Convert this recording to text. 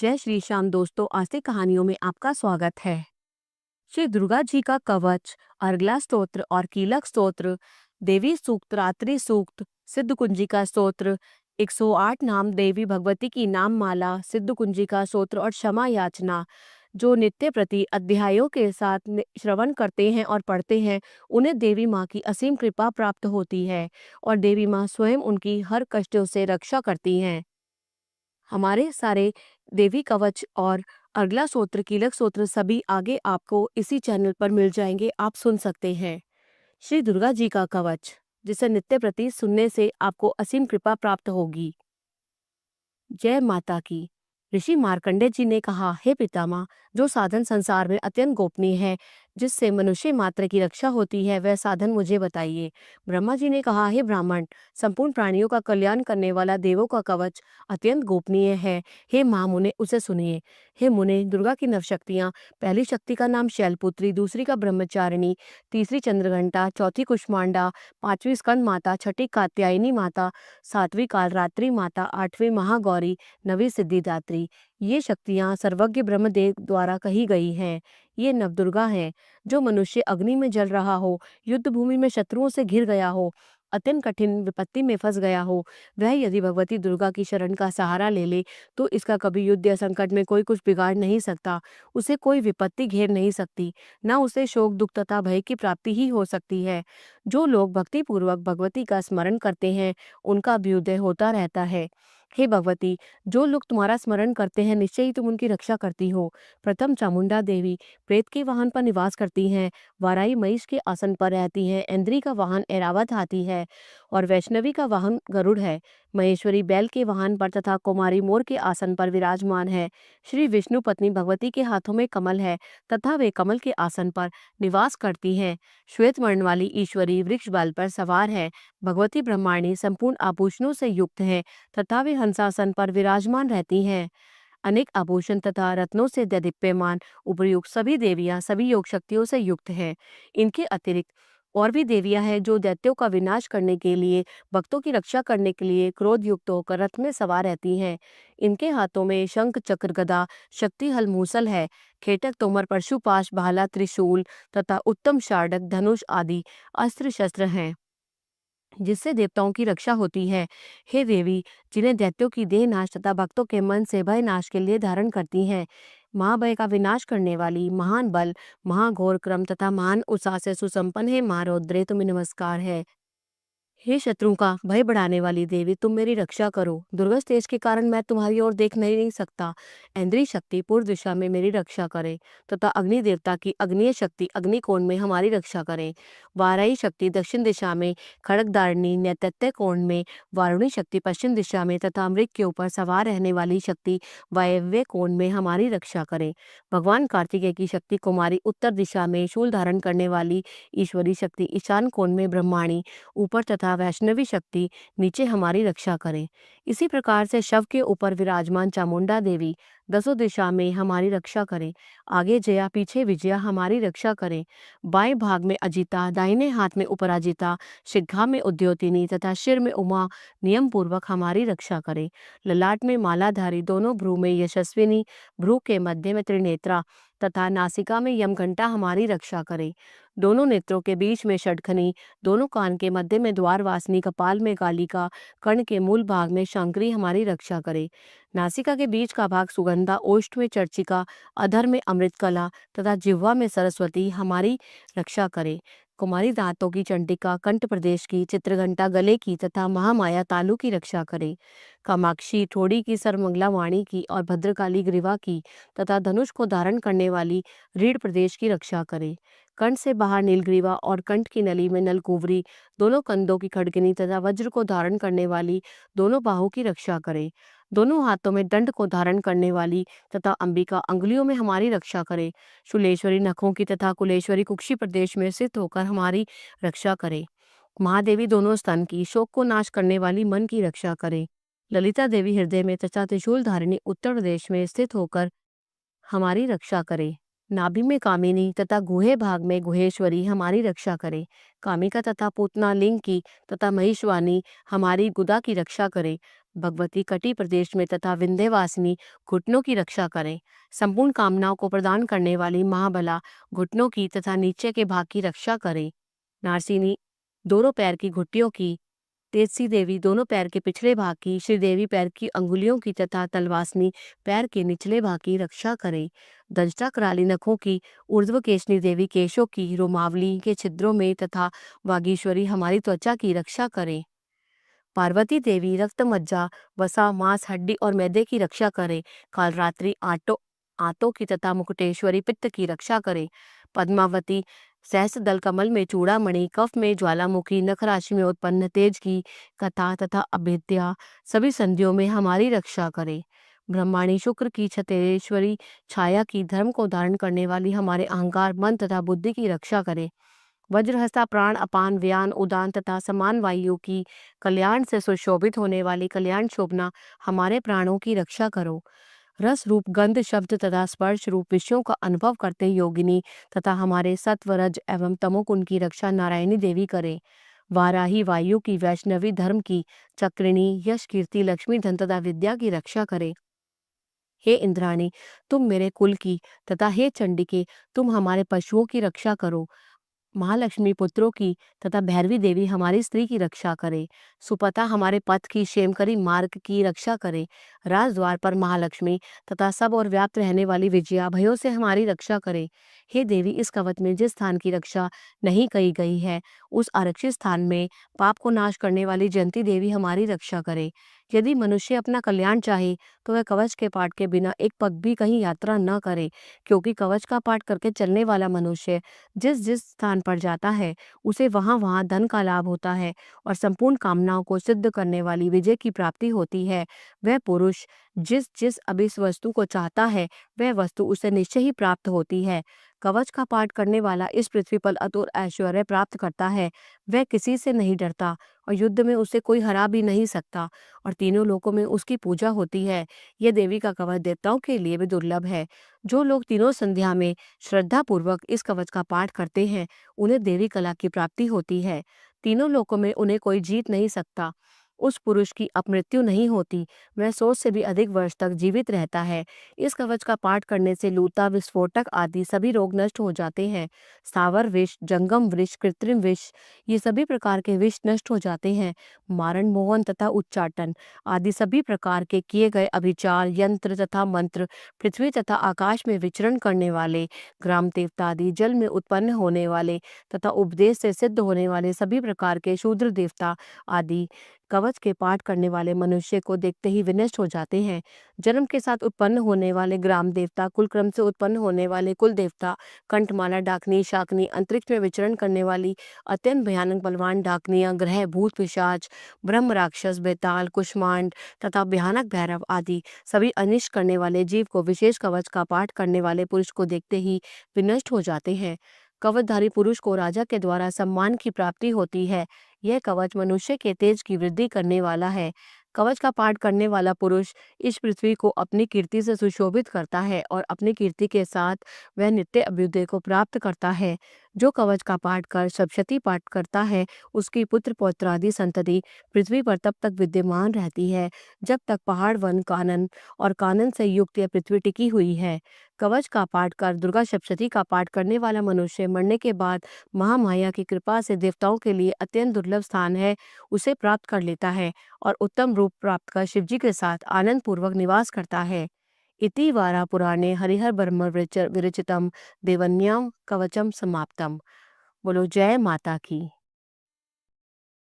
जय श्री श्याम दोस्तों, आस्तिक कहानियों में आपका स्वागत है। श्री दुर्गा जी का कवच, अर्गला स्तोत्र और कीलक स्तोत्र, देवी सूक्त, रात्रि सूक्त, सिद्ध कुंजिका स्तोत्र, 108 नाम देवी भगवती की नाम माला, सिद्ध कुंजिका स्तोत्र और क्षमा याचना जो नित्य प्रति अध्यायों के साथ श्रवण करते हैं और पढ़ते हैं, उन्हें देवी माँ की असीम कृपा प्राप्त होती है और देवी माँ स्वयं उनकी हर कष्टों से रक्षा करती हैं। हमारे सारे देवी कवच और अगला सूत्र, कीलक सूत्र सभी आगे आपको इसी चैनल पर मिल जाएंगे, आप सुन सकते हैं। श्री दुर्गा जी का कवच, जिसे नित्य प्रति सुनने से आपको असीम कृपा प्राप्त होगी। जय माता की। ऋषि मार्कंडेय जी ने कहा, हे पितामह, जो साधन संसार में अत्यंत गोपनीय है, जिससे मनुष्य मात्र की रक्षा होती है, वह साधन मुझे बताइए। ब्रह्मा जी ने कहा, हे ब्राह्मण, संपूर्ण प्राणियों का कल्याण करने वाला देवों का कवच अत्यंत गोपनीय है। हे महामुने, उसे सुनिए। हे मुने, दुर्गा की नवशक्तियां, पहली शक्ति का नाम शैलपुत्री, दूसरी का ब्रह्मचारिणी, तीसरी चंद्रघंटा, चौथी कुष्मांडा, पांचवी स्कंद माता, छठी कात्यायनी माता, सातवीं कालरात्रि माता, आठवीं महागौरी, नवी सिद्धिदात्री। ये शक्तियां सर्वज्ञ ब्रह्मदेव द्वारा कही गई हैं। ये नवदुर्गा हैं। जो मनुष्य अग्नि में जल रहा हो, युद्ध भूमि में शत्रुओं से घिर गया हो, अत्यंत कठिन विपत्ति में फंस गया हो, वह यदि भगवती दुर्गा की शरण का सहारा ले ले तो इसका कभी युद्ध या संकट में कोई कुछ बिगाड़ नहीं सकता। उसे कोई विपत्ति घेर नहीं सकती, न उसे शोक, दुख तथा भय की प्राप्ति ही हो सकती है। जो लोग भक्ति पूर्वक भगवती का स्मरण करते हैं, उनका अभ्युदय होता रहता है। हे भगवती, जो लोग तुम्हारा स्मरण करते हैं, निश्चय ही तुम उनकी रक्षा करती हो। प्रथम चामुंडा देवी प्रेत के वाहन पर निवास करती हैं, वाराई महिष के आसन पर रहती हैं, इंद्री का वाहन ऐरावत हाथी है और वैष्णवी का वाहन गरुड़ है। महेश्वरी बैल के वाहन पर तथा कुमारी मोर के आसन पर विराजमान है। श्री विष्णु पत्नी भगवती के हाथों में कमल है तथा वे कमल के आसन पर निवास करती हैं। श्वेत वर्ण वाली ईश्वरी वृक्ष बाल पर सवार है। भगवती ब्रह्मांडी संपूर्ण आभूषणों से युक्त है तथा वे हंसासन पर विराजमान रहती हैं। अनेक आभूषण तथा रत्नों से दैदीप्यमान उपर्युक्त सभी देवियां सभी योग शक्तियों से युक्त हैं। इनके अतिरिक्त और भी देवियां हैं जो दैत्यों का विनाश करने के लिए, भक्तों की रक्षा करने के लिए क्रोध युक्त होकर रथ में सवार रहती हैं। इनके हाथों में शंख, चक्र, गदा, शक्ति हल, मूसल है। खेटक, तोमर, परशुपाश, भाला, त्रिशूल तथा उत्तम शार्डक, धनुष आदि अस्त्र शस्त्र हैं जिससे देवताओं की रक्षा होती है। हे देवी, जिन्हें दैत्यों की देह नाश तथा भक्तों के मन से भय नाश के लिए धारण करती हैं, महाभय का विनाश करने वाली, महान बल, महाघोर क्रम तथा महान उत्साह से सुसंपन्न है, मां रौद्रे, तुम्हें नमस्कार है। हे शत्रुओं का भय बढ़ाने वाली देवी, तुम मेरी रक्षा करो। दुर्गस तेज के कारण मैं तुम्हारी ओर देख नहीं सकता। इंद्रिय शक्ति पूर्व दिशा में मेरी रक्षा करे तथा अग्नि देवता की अग्निय शक्ति अग्निकोण में हमारी रक्षा करे। वाराई शक्ति दक्षिण दिशा में, खड़गदारिणी नैतत्य कोण में, वारुणी शक्ति पश्चिम दिशा में तथा मृग के ऊपर सवार रहने वाली शक्ति वायव्य कोण में हमारी रक्षा करे। भगवान कार्तिकेय की शक्ति कुमारी उत्तर दिशा में, शूल धारण करने वाली ईश्वरी शक्ति ईशान कोण में ब्रह्माणी ऊपर तथा वैष्णवी शक्ति नीचे हमारी रक्षा करें। इसी प्रकार से शव के ऊपर विराजमान चामुंडा देवी दसों दिशा में हमारी रक्षा करें। आगे जया, पीछे विजया हमारी रक्षा करें। बाएं भाग में अजिता, दाहिने हाथ में उपराजिता, शिग्गा में उद्योतिनी तथा सिर में उमा नियम पूर्वक हमारी रक्षा करें। ललाट में मालाधारी, दोनों भ्रू में यशस्विनी, भ्रू के मध्य में त्रिनेत्रा तथा नासिका में यमघंटा हमारी रक्षा करें। दोनों नेत्रों के बीच में षटखनी, दोनों कान के मध्य में द्वारवासिनी, कपाल में कालिका, कर्ण के मूल भाग में शंकरी हमारी रक्षा करे। नासिका के बीच का भाग सुगंधा, ओष्ठ में चर्चिका, अधर में अमृतकला तथा जिह्वा में सरस्वती हमारी रक्षा करे। कुमारी दांतों की चंडिका, कंठ प्रदेश की चित्रघंटा, गले की तथा महामाया तालु की रक्षा करे। कामाक्षी ठोड़ी की, सर्वमंगला वाणी की और भद्रकाली ग्रीवा की तथा धनुष को धारण करने वाली रीढ़ प्रदेश की रक्षा करे। कंठ से बाहर नीलग्रीवा और कंठ की नली में नलकुवरी, दोनों कंधों की खड़गनी तथा वज्र को धारण करने वाली दोनों बाहू की रक्षा करे। दोनों हाथों में दंड को धारण करने वाली तथा अंबिका अंगुलियों में हमारी रक्षा करे। शूलेश्वरी नखों की तथा कुलेश्वरी कुक्षी प्रदेश में स्थित होकर हमारी रक्षा करे। महादेवी दोनों स्तन की, शोक को नाश करने वाली मन की रक्षा करे। ललिता देवी हृदय में तथा त्रिशूल धारिणी उत्तर प्रदेश में स्थित होकर हमारी रक्षा करे। नाभि में कामिनी तथा गुहे भाग में गुहेश्वरी हमारी रक्षा करे। कामिका तथा पूतना लिंग की तथा महिषवानी हमारी गुदा की रक्षा करे। भगवती कटी प्रदेश में तथा विंध्यवासिनी घुटनों की रक्षा करें। संपूर्ण कामनाओं को प्रदान करने वाली महाबला घुटनों की तथा नीचे के भाग की रक्षा करें। नारसिनी दोनों पैर की घुट्टियों की, तेजसी देवी दोनों पैर के पिछले भाग की, श्रीदेवी पैर की अंगुलियों की तथा तलवासनी पैर के निचले भाग की रक्षा करें। दंष्टा कराली नखों की, ऊर्ध्वकेशनी देवी केशों की, रोमावली के छिद्रों में तथा वागीश्वरी हमारी त्वचा की रक्षा करें। पार्वती देवी रक्त मज्जा, वसा, मांस, हड्डी और मैदे की रक्षा करें। कालरात्रि आंतों की तथा मुकुटेश्वरी पित्त की रक्षा करें। पद्मावती सहस्त्र दल कमल में चूड़ामणि, कफ में ज्वालामुखी, नख राशि में उत्पन्न तेज की कथा तथा अभेद्या सभी संधियों में हमारी रक्षा करें। ब्रह्माणी शुक्र की छतेश्वरी छाया की, धर्म को धारण करने वाली हमारे अहंकार, मन तथा बुद्धि की रक्षा करें। वज्रहस्ता प्राण, अपान, व्यान, उदान तथा समान वायु की, कल्याण से सुशोभित होने वाली कल्याण शोभना हमारे प्राणों की रक्षा करो। रस रूप, गंध, शब्द तथा स्पर्श रूप विषयों का अनुभव करते योगिनी तथा हमारे सत्व, रज एवं तमोगुण की रक्षा नारायणी देवी करे। वाराही वायु की, वैष्णवी धर्म की, चक्रिणी यश, कीर्ति, लक्ष्मी, धन तथा विद्या की रक्षा करे। हे इंद्राणी, तुम मेरे कुल की तथा हे चंडिके, तुम हमारे पशुओं की रक्षा करो। महालक्ष्मी पुत्रों की तथा भैरवी देवी हमारी स्त्री की रक्षा करे। सुपथा हमारे पथ की, क्षेमकरी मार्ग की रक्षा करे। राजद्वार पर महालक्ष्मी तथा सब और व्याप्त रहने वाली विजया भयों से हमारी रक्षा करे। हे देवी, इस कवच में जिस स्थान की रक्षा नहीं कही गई है, उस आरक्षित स्थान में पाप को नाश करने वाली जयंती देवी हमारी रक्षा करे। यदि मनुष्य अपना कल्याण चाहे तो वह कवच के पाठ के बिना एक पग भी कहीं यात्रा न करे, क्योंकि कवच का पाठ करके चलने वाला मनुष्य जिस जिस स्थान पर जाता है उसे वहां वहां धन का लाभ होता है और संपूर्ण कामनाओं को सिद्ध करने वाली विजय की प्राप्ति होती है। वह पुरुष जिस जिस अभिष्ट वस्तु को चाहता है वह वस्तु उसे निश्चय ही प्राप्त होती है। कवच का पाठ करने वाला इस पृथ्वी पर अतुल ऐश्वर्य प्राप्त करता है। वह किसी से नहीं डरता और युद्ध में उसे कोई हरा भी नहीं सकता और तीनों लोकों में उसकी पूजा होती है। यह देवी का कवच देवताओं के लिए भी दुर्लभ है। जो लोग तीनों संध्या में श्रद्धा पूर्वक इस कवच का पाठ करते हैं उन्हें देवी कला की प्राप्ति होती है। तीनों लोकों में उन्हें कोई जीत नहीं सकता। उस पुरुष की अपमृत्यु नहीं होती, वह 100 से भी अधिक वर्ष तक जीवित रहता है। इस कवच का पाठ करने से लूता, विस्फोटक आदि सभी रोग नष्ट हो जाते हैं। स्थावर विष, जंगम विष, कृत्रिम विष ये सभी प्रकार के विष नष्ट हो जाते हैं। मारण, मोहन तथा उच्चाटन आदि सभी प्रकार के किए गए अभिचार, यंत्र तथा मंत्र, पृथ्वी तथा आकाश में विचरण करने वाले, ग्राम देवता आदि, जल में उत्पन्न होने वाले तथा उपदेश से सिद्ध होने वाले सभी प्रकार के शूद्र देवता आदि कवच के पाठ करने वाले मनुष्य को देखते ही विनष्ट हो जाते हैं। जन्म के साथ उत्पन्न होने वाले ग्राम देवता, कुल क्रम से उत्पन्न होने वाले कुल देवता, कंठमाला डाकनी, शाकनी, अंतरिक्ष में विचरण करने वाली अत्यंत भयानक बलवान डाकनियां, ग्रह, भूत, पिशाच, ब्रह्म राक्षस, बेताल, कुष्मांड तथा भयानक भैरव आदि सभी अनिष्ट करने वाले जीव को विशेष कवच का पाठ करने वाले पुरुष को देखते ही विनष्ट हो जाते हैं। कवचधारी पुरुष को राजा के द्वारा सम्मान की प्राप्ति होती है। यह कवच मनुष्य के तेज की वृद्धि करने वाला है। कवच का पाठ करने वाला पुरुष इस पृथ्वी को अपनी कीर्ति से सुशोभित करता है और अपनी कीर्ति के साथ वह नित्य अभ्युदय को प्राप्त करता है। जो कवच का पाठ कर सप्तशती पाठ करता है उसकी पुत्र पौत्रादि संतति पृथ्वी पर तब तक विद्यमान रहती है जब तक पहाड़, वन, कानन और कानन से युक्त यह पृथ्वी टिकी हुई है। कवच का पाठ कर दुर्गा सप्तशती का पाठ करने वाला मनुष्य मरने के बाद महामाया की कृपा से देवताओं के लिए अत्यंत दुर्लभ स्थान है उसे प्राप्त कर लेता है और उत्तम रूप प्राप्त कर शिवजी के साथ आनंद पूर्वक निवास करता है। इति वारा पुराणे हरिहर ब्रह्म विरचितम देवन्याम कवचम समाप्तम। बोलो जय माता की।